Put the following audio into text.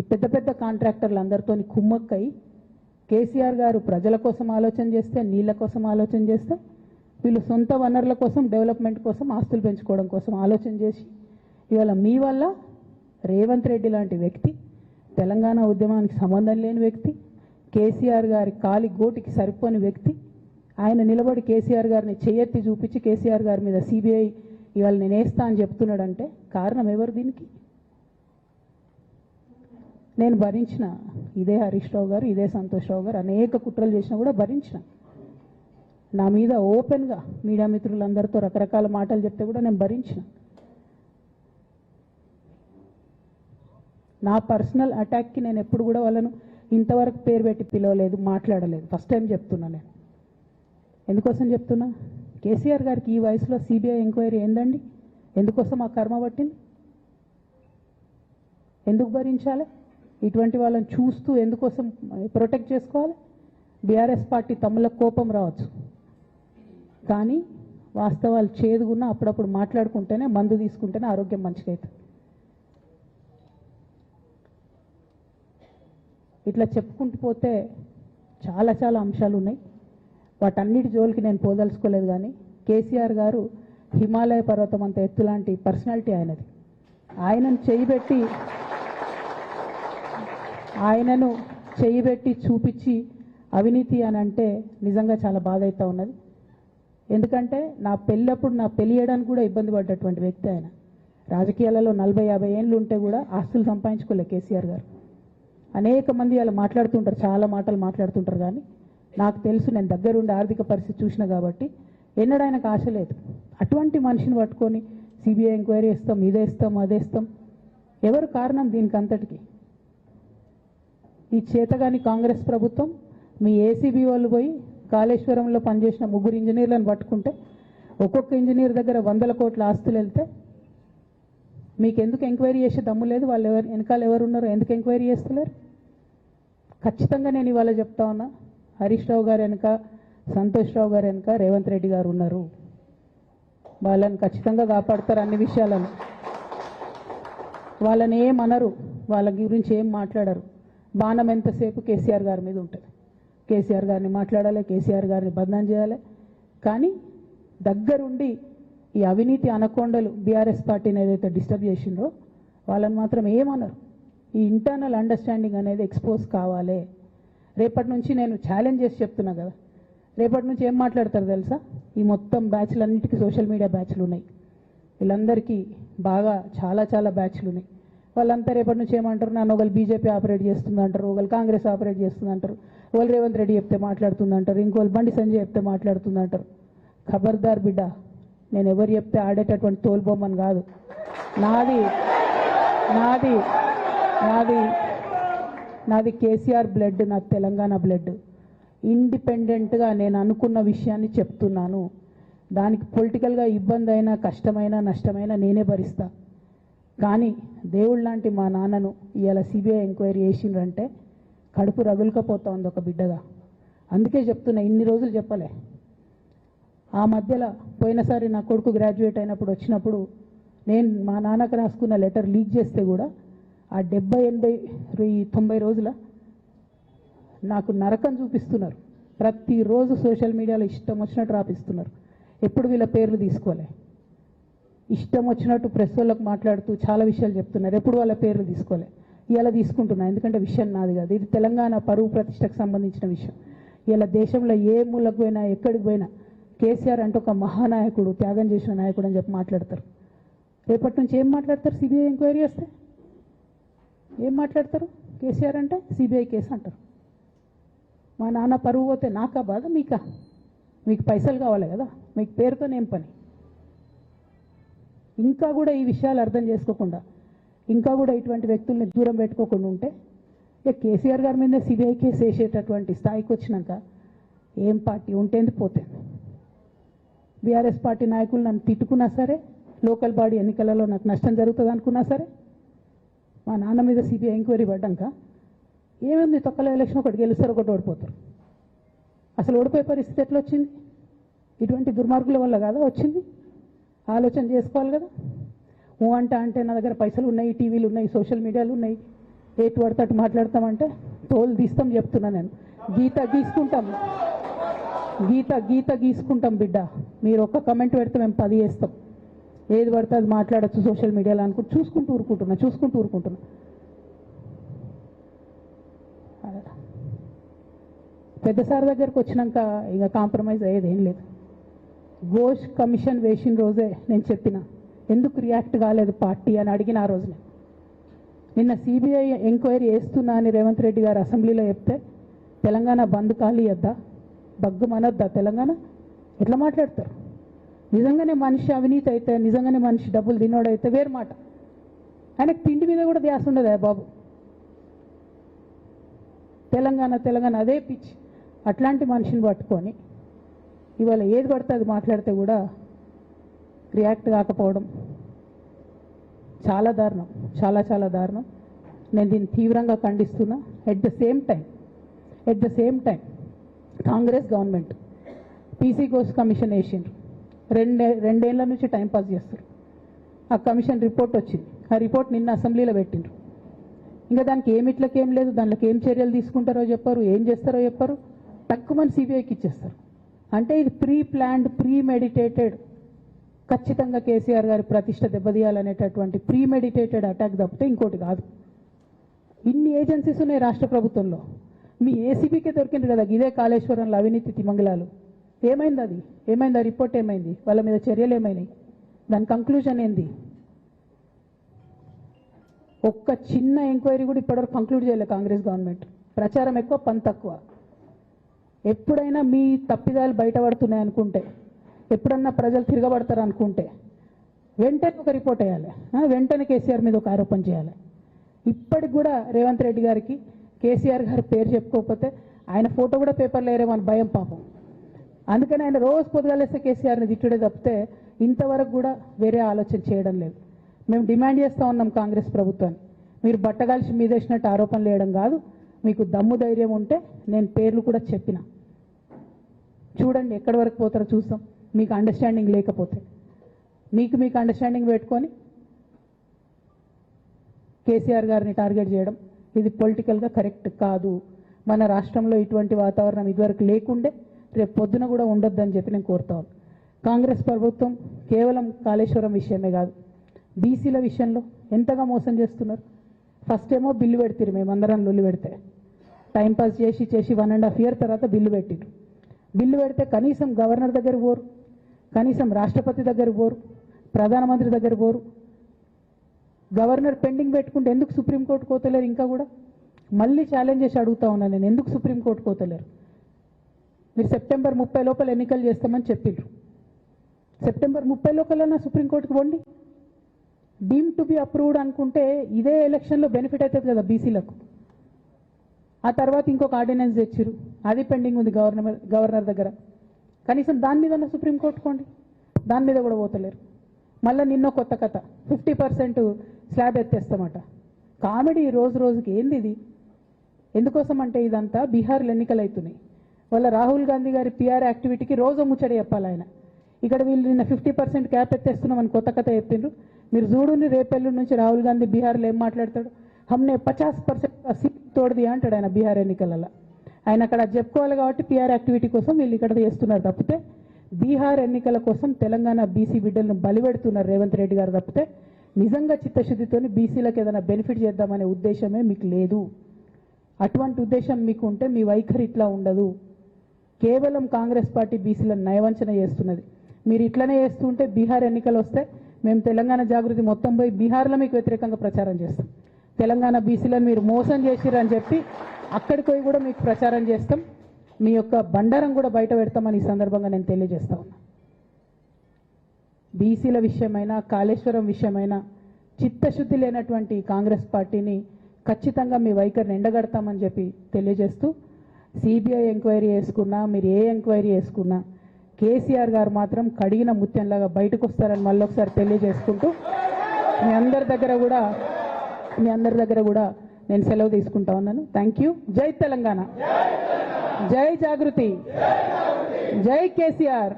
ఈ పెద్ద పెద్ద కాంట్రాక్టర్లు అందరితో కుమ్మక్కై కేసీఆర్ గారు ప్రజల కోసం ఆలోచన చేస్తే, నీళ్ళ కోసం ఆలోచన చేస్తే, వీళ్ళు సొంత వనరుల కోసం, డెవలప్మెంట్ కోసం, ఆస్తులు పెంచుకోవడం కోసం ఆలోచన చేసి ఇవాళ మీ వల్ల రేవంత్ రెడ్డి లాంటి వ్యక్తి, తెలంగాణ ఉద్యమానికి సంబంధం లేని వ్యక్తి, కేసీఆర్ గారి కాలి గోటికి సరిపోని వ్యక్తి, ఆయన నిలబడి కేసీఆర్ గారిని చేయెత్తి చూపించి కేసీఆర్ గారి మీద సిబిఐ ఇవాళ నేను వేస్తా అని చెప్తున్నాడంటే కారణం ఎవరు దీనికి? నేను భరించిన, ఇదే హరీష్ రావు గారు, ఇదే సంతోష్ రావు గారు అనేక కుట్రలు చేసినా కూడా భరించిన. నా మీద ఓపెన్గా మీడియా మిత్రులందరితో రకరకాల మాటలు చెప్తే కూడా నేను భరించిన. నా పర్సనల్ అటాక్కి నేను ఎప్పుడు కూడా వాళ్ళను ఇంతవరకు పేరు పెట్టి పిలవలేదు, మాట్లాడలేదు. ఫస్ట్ టైం చెప్తున్నా. నేను ఎందుకోసం చెప్తున్నా? కేసీఆర్ గారికి ఈ వయసులో సిబిఐ ఎంక్వైరీ ఏందండి? ఎందుకోసం ఆ కర్మ పట్టింది? ఎందుకు భరించాలి? ఇటువంటి వాళ్ళని చూస్తూ ఎందుకోసం ప్రొటెక్ట్ చేసుకోవాలి? బీఆర్ఎస్ పార్టీ తమ్ములకు కోపం రావచ్చు, కానీ వాస్తవాలు చేదుగున్నా అప్పుడప్పుడు మాట్లాడుకుంటేనే, మందు తీసుకుంటేనే ఆరోగ్యం మంచిగా అవుతుంది. ఇట్లా చెప్పుకుంటూ పోతే చాలా చాలా అంశాలు ఉన్నాయి. వాటన్నిటి జోలికి నేను పోదలుచుకోలేదు. కానీ కేసీఆర్ గారు హిమాలయ పర్వతం అంత ఎత్తు లాంటి పర్సనాలిటీ ఆయనది. ఆయనను చేయబెట్టి చూపించి అవినీతి అని అంటే నిజంగా చాలా బాధ అవుతూ ఉన్నది. ఎందుకంటే నా పెళ్ళప్పుడు నా పెళ్లి చేయడానికి కూడా ఇబ్బంది పడ్డటువంటి వ్యక్తి ఆయన. రాజకీయాలలో 40-50 ఏళ్ళు ఉంటే కూడా ఆస్తులు సంపాదించుకోలే కేసీఆర్ గారు. అనేక మంది అలా మాట్లాడుతుంటారు, చాలా మాటలు మాట్లాడుతుంటారు. కానీ నాకు తెలుసు, నేను దగ్గరుండి ఆర్థిక పరిస్థితి చూసిన కాబట్టి ఎన్నడూ ఆయనకు ఆశ లేదు. అటువంటి మనిషిని పట్టుకొని సిబిఐ ఎంక్వైరీ ఇస్తాం, ఇదేస్తాం, అదేస్తాం. ఎవరు కారణం దీనికి అంతటికి? ఈ చేతగాని కాంగ్రెస్ ప్రభుత్వం మీ ఏసీబీ వాళ్ళు పోయి కాళేశ్వరంలో పనిచేసిన 3 ఇంజనీర్లను పట్టుకుంటే ఒక్కొక్క ఇంజనీర్ దగ్గర 100 కోట్ల ఆస్తులు వెళ్తే మీకు ఎందుకు ఎంక్వైరీ చేసే దమ్ము లేదు? వాళ్ళు వెనకాల ఎవరు ఉన్నారో ఎందుకు ఎంక్వైరీ చేస్తలేరు? ఖచ్చితంగా నేను ఇవాళ చెప్తా ఉన్నా, హరీష్ రావు గారు వెనుక, సంతోష్ రావు గారు వెనుక రేవంత్ రెడ్డి గారు ఉన్నారు. వాళ్ళని ఖచ్చితంగా కాపాడతారు అన్ని విషయాలను. వాళ్ళని ఏమనరు, వాళ్ళ గురించి ఏం మాట్లాడరు. బాణం ఎంతసేపు కేసీఆర్ గారి మీద ఉంటుంది. కేసీఆర్ గారిని మాట్లాడాలి, కేసీఆర్ గారిని బదనాం చేయాలి. కానీ దగ్గరుండి ఈ అవినీతి అనకొండలు బీఆర్ఎస్ పార్టీని ఏదైతే డిస్టర్బ్ చేసిండ్రో వాళ్ళని మాత్రం ఏమనరు. ఈ ఇంటర్నల్ అండర్స్టాండింగ్ అనేది ఎక్స్పోజ్ కావాలి. రేపటి నుంచి నేను ఛాలెంజ్ చేసి చెప్తున్నా కదా, రేపటి నుంచి ఏం మాట్లాడతారు తెలుసా? ఈ మొత్తం బ్యాచ్లన్నిటికీ సోషల్ మీడియా బ్యాచ్లు ఉన్నాయి. వీళ్ళందరికీ బాగా చాలా చాలా బ్యాచ్లు ఉన్నాయి. వాళ్ళంతా రేపటి నుంచి ఏమంటారు? నన్ను ఒకళ్ళు బీజేపీ ఆపరేట్ చేస్తుంది అంటారు, ఒకళ్ళు కాంగ్రెస్ ఆపరేట్ చేస్తుంది అంటారు, ఒకళ్ళు రేవంత్ రెడ్డి చెప్తే మాట్లాడుతుంది అంటారు, ఇంకోళ్ళు బండి సంజయ్ చెప్తే మాట్లాడుతుంది అంటారు. ఖబర్దార్ బిడ్డ, నేను ఎవరు చెప్తే ఆడేటటువంటి తోలుబొమ్మని కాదు. నాది నాది నాది నాది కేసీఆర్ బ్లడ్, నాకు తెలంగాణ బ్లడ్. ఇండిపెండెంట్గా నేను అనుకున్న విషయాన్ని చెప్తున్నాను. దానికి పొలిటికల్గా ఇబ్బంది అయినా, కష్టమైనా, నష్టమైనా నేనే భరిస్తా. కానీ దేవుళ్ళ లాంటి మా నాన్నను ఇవాళ సిబిఐ ఎంక్వైరీ చేసిండ్రంటే కడుపు రగులుకపోతా ఉంది ఒక బిడ్డగా. అందుకే చెప్తున్నా, ఇన్ని రోజులు చెప్పలే. ఆ మధ్యలో పోయినసారి నా కొడుకు గ్రాడ్యుయేట్ అయినప్పుడు వచ్చినప్పుడు నేను మా నాన్నకు రాసుకున్న లెటర్ లీక్ చేస్తే కూడా ఆ 70, 80, 90 రోజుల నాకు నరకం చూపిస్తున్నారు. ప్రతిరోజు సోషల్ మీడియాలో ఇష్టం వచ్చినట్టు రాపిస్తున్నారు. ఎప్పుడు వీళ్ళ పేర్లు తీసుకోలే, ఇష్టం వచ్చినట్టు ప్రెస్ వాళ్ళకు మాట్లాడుతూ చాలా విషయాలు చెప్తున్నారు. ఎప్పుడు వాళ్ళ పేర్లు తీసుకోలే. ఇలా తీసుకుంటున్నా, ఎందుకంటే విషయం నాది కాదు. ఇది తెలంగాణ పరువు ప్రతిష్టకు సంబంధించిన విషయం. ఇలా దేశంలో ఏ మూలకు పోయినా, ఎక్కడికి పోయినా కేసీఆర్ అంటే ఒక మహానాయకుడు, త్యాగం చేసిన నాయకుడు అని చెప్పి మాట్లాడతారు. రేపటి నుంచి ఏం మాట్లాడతారు? సిబిఐ ఎంక్వైరీ చేస్తే ఏం మాట్లాడతారు? కేసీఆర్ అంటే సిబిఐ కేసు అంటారు. మా నాన్న పరువు పోతే నాకా బాధ, మీకా? మీకు పైసలు కావాలి కదా, మీకు పేరుతోనేం పని? ఇంకా కూడా ఈ విషయాలు అర్థం చేసుకోకుండా, ఇంకా కూడా ఇటువంటి వ్యక్తుల్ని దూరం పెట్టుకోకుండా ఉంటే ఇక కేసీఆర్ గారి మీద సిబిఐ కేసు వేసేటటువంటి స్థాయికి వచ్చినాక ఏం పార్టీ ఉంటేంది పోతుంది. బీఆర్ఎస్ పార్టీ నాయకులు నన్ను తిట్టుకున్నా సరే, లోకల్ బాడీ ఎన్నికలలో నాకు నష్టం జరుగుతుంది అనుకున్నా సరే, మా నాన్న మీద సిబిఐ ఎంక్వైరీ పడ్డాక ఏముంది, తొక్కల ఎలక్షన్ ఒకటి గెలుస్తారు, ఒకటి ఓడిపోతారు. అసలు ఓడిపోయే పరిస్థితి ఎట్లా వచ్చింది? ఇటువంటి దుర్మార్గుల వల్ల కాదా వచ్చింది? ఆలోచన చేసుకోవాలి కదా. అంటే నా దగ్గర పైసలు ఉన్నాయి, టీవీలు ఉన్నాయి, సోషల్ మీడియాలు ఉన్నాయి, ఏటు పడితే అటు మాట్లాడతామంటే తోలు తీస్తాం చెప్తున్నా నేను. గీత గీసుకుంటాం బిడ్డ. మీరు ఒక్క కమెంట్ పెడితే మేము 10 చేస్తాం. ఏది పడితే అది మాట్లాడచ్చు సోషల్ మీడియాలో అనుకుంటూ చూసుకుంటూ ఊరుకుంటున్నా. పెద్ద సార్ దగ్గరకు వచ్చినాక ఇక కాంప్రమైజ్ అయ్యేది ఏం లేదు. ఘోష్ కమిషన్ వేసిన రోజే నేను చెప్పిన, ఎందుకు రియాక్ట్ కాలేదు పార్టీ అని అడిగిన ఆ రోజునే. నిన్న సిబిఐ ఎంక్వైరీ చేస్తున్నా అని రేవంత్ రెడ్డి గారు అసెంబ్లీలో చెప్తే తెలంగాణ బంద్ ఖాళీ వద్దా, బగ్గు మనొద్దా తెలంగాణ? ఎట్లా మాట్లాడతారు? నిజంగానే మనిషి అవినీతి అయితే, నిజంగానే మనిషి డబ్బులు తినోడైతే వేరు మాట. ఆయనకు తిండి మీద కూడా ధ్యాస ఉండదా బాబు? తెలంగాణ అదే పిచ్చి. అట్లాంటి మనిషిని పట్టుకొని ఇవాళ ఏది పడితే అది మాట్లాడితే కూడా రియాక్ట్ కాకపోవడం చాలా దారుణం, చాలా దారుణం. నేను దీన్ని తీవ్రంగా ఖండిస్తున్నా. At the same time Congress government PC Ghosh commission వేసిండ్రు. రెండేళ్ల నుంచి టైంపాస్ చేస్తారు. ఆ కమిషన్ రిపోర్ట్ వచ్చింది. ఆ రిపోర్ట్ నిన్న అసెంబ్లీలో పెట్టిండ్రు. ఇంకా దానికి ఏమిట్లకేం లేదు, దాంట్లోకి ఏం చర్యలు తీసుకుంటారో చెప్పారు, ఏం చేస్తారో చెప్పారు. తక్కువ మంది సిబిఐకి ఇచ్చేస్తారు. అంటే ఇది ప్రీ ప్లాన్డ్, ప్రీ మెడిటేటెడ్, ఖచ్చితంగా కేసీఆర్ గారి ప్రతిష్ట దెబ్బతీయాలనేటటువంటి ప్రీ మెడిటేటెడ్ అటాక్ తప్పితే ఇంకోటి కాదు. ఇన్ని ఏజెన్సీస్ ఉన్నాయి రాష్ట్ర ప్రభుత్వంలో. మీ ఏసీబీకే దొరికింది కదా ఇదే కాళేశ్వరంలో అవినీతి తిమంగళాలు. ఏమైంది ఆ రిపోర్ట్ ఏమైంది? వాళ్ళ మీద చర్యలు ఏమైనాయి? దాని కంక్లూజన్ ఏంది? ఒక్క చిన్న ఎంక్వైరీ కూడా ఇప్పటివరకు కంక్లూడ్ చేయలేదు కాంగ్రెస్ గవర్నమెంట్. ప్రచారం ఎక్కువ, పని తక్కువ. ఎప్పుడైనా మీ తప్పిదాలు బయటపడుతున్నాయి అనుకుంటే, ఎప్పుడన్నా ప్రజలు తిరగబడతారు అనుకుంటే వెంటనే ఒక రిపోర్ట్ వేయాలి, వెంటనే కేసీఆర్ మీద ఒక ఆరోపణ చేయాలి. ఇప్పటికి కూడా రేవంత్ రెడ్డి గారికి కేసీఆర్ గారి పేరు చెప్పుకోకపోతే ఆయన ఫోటో కూడా పేపర్లో వేరేమని భయం పాపం. అందుకని ఆయన రోజు పొద్దుగాలేస్తే కేసీఆర్ని తిట్టుడే తప్పితే ఇంతవరకు కూడా వేరే ఆలోచన చేయడం లేదు. మేము డిమాండ్ చేస్తూ ఉన్నాం కాంగ్రెస్ ప్రభుత్వాన్ని, మీరు బట్టగాల్చి మీదేసినట్టు ఆరోపణలు వేయడం కాదు, మీకు దమ్ము ధైర్యం ఉంటే నేను పేర్లు కూడా చెప్పిన, చూడండి ఎక్కడి వరకు పోతారో చూస్తాం. మీకు అండర్స్టాండింగ్ లేకపోతే మీకు అండర్స్టాండింగ్ పెట్టుకొని కేసీఆర్ గారిని టార్గెట్ చేయడం ఇది పొలిటికల్గా కరెక్ట్ కాదు. మన రాష్ట్రంలో ఇటువంటి వాతావరణం ఇదివరకు లేకుండే, రేపు పొద్దున కూడా ఉండొద్దని చెప్పి నేను కోరుతాను. కాంగ్రెస్ ప్రభుత్వం కేవలం కాళేశ్వరం విషయమే కాదు, బీసీల విషయంలో ఎంతగా మోసం చేస్తున్నారు. ఫస్ట్ ఏమో బిల్లు పెడతారు, మేమందరం లొల్లి పెడితే టైంపాస్ చేసి 1.5 year తర్వాత బిల్లు పెట్టిరు. బిల్లు పెడితే కనీసం గవర్నర్ దగ్గర పోరు, కనీసం రాష్ట్రపతి దగ్గర పోరు, ప్రధానమంత్రి దగ్గర పోరు. గవర్నర్ పెండింగ్ పెట్టుకుంటే ఎందుకు సుప్రీంకోర్టు కోతలేరు? ఇంకా కూడా మళ్ళీ ఛాలెంజ్ చేసి అడుగుతా ఉన్నాను నేను, ఎందుకు సుప్రీంకోర్టు కోతలేరు? మీరు September 30 లోపల ఎన్నికలు చేస్తామని చెప్పిండ్రు. September 30 లోపల సుప్రీంకోర్టుకు పోండి. డీమ్ టు బి అప్రూవ్డ్ అనుకుంటే ఇదే ఎలక్షన్లో బెనిఫిట్ అవుతుంది కదా బీసీలకు. ఆ తర్వాత ఇంకొక ఆర్డినెన్స్ తెచ్చిరు, అది పెండింగ్ ఉంది గవర్నర్ దగ్గర. కనీసం దాని మీద సుప్రీంకోర్టు కోండి, దాని మీద కూడా పోతలేరు. మళ్ళీ నిన్న కొత్త కథ, 50% స్లాబ్ ఎత్తేస్తామట. కామెడీ రోజుకి. ఏంది ఇది? ఎందుకోసం అంటే ఇదంతా బీహార్లో ఎన్నికలు అవుతున్నాయి. వాళ్ళ రాహుల్ గాంధీ గారి పిఆర్ యాక్టివిటీకి రోజు ముచ్చడి చెప్పాలి ఆయన. ఇక్కడ వీళ్ళు నిన్న 50% క్యాప్ ఎత్తేస్తున్నామని కొత్త కథ చెప్పిండ్రు. మీరు చూడుని రేపెల్లు నుంచి రాహుల్ గాంధీ బీహార్లో ఏం మాట్లాడతాడు, హమ్నే 50% సీట్ తోడది అంటాడు ఆయన బీహార్ ఎన్నికలలో. ఆయన అక్కడ చెప్పుకోవాలి కాబట్టి పిఆర్ యాక్టివిటీ కోసం వీళ్ళు ఇక్కడ చేస్తున్నారు తప్పితే బీహార్ ఎన్నికల కోసం తెలంగాణ బీసీ బిడ్డలను బలిపెడుతున్నారు రేవంత్ రెడ్డి గారు తప్పితే నిజంగా చిత్తశుద్ధితోని బీసీలకు ఏదైనా బెనిఫిట్ చేద్దామనే ఉద్దేశమే మీకు లేదు. అటువంటి ఉద్దేశం మీకు ఉంటే మీ వైఖరి ఇట్లా ఉండదు. కేవలం కాంగ్రెస్ పార్టీ బీసీలను నయవంచన చేస్తున్నది. మీరు ఇట్లనే చేస్తుంటే బీహార్ ఎన్నికలు వస్తే మేము తెలంగాణ జాగృతి మొత్తం పోయి బీహార్లో మీకు వ్యతిరేకంగా ప్రచారం చేస్తాం. తెలంగాణ బీసీలను మీరు మోసం చేసిరని చెప్పి అక్కడికి పోయి కూడా మీకు ప్రచారం చేస్తాం. మీ యొక్క బండారం కూడా బయట పెడతామని ఈ సందర్భంగా నేను తెలియజేస్తా ఉన్నా. బీసీల విషయమైనా కాళేశ్వరం విషయమైనా చిత్తశుద్ధి లేనటువంటి కాంగ్రెస్ పార్టీని ఖచ్చితంగా మీ వైఖరిని ఎండగడతామని చెప్పి తెలియజేస్తూ, సిబిఐ ఎంక్వైరీ చేసుకున్నా మీరు ఏ ఎంక్వైరీ చేసుకున్నా కేసీఆర్ గారు మాత్రం కడిగిన ముత్యంలాగా బయటకు వస్తారని మళ్ళొకసారి తెలియజేసుకుంటూ మీ అందరి దగ్గర కూడా నేను సెలవు తీసుకుంటా ఉన్నాను. Thank you. జై తెలంగాణ, జై జాగృతి, జై కేసీఆర్.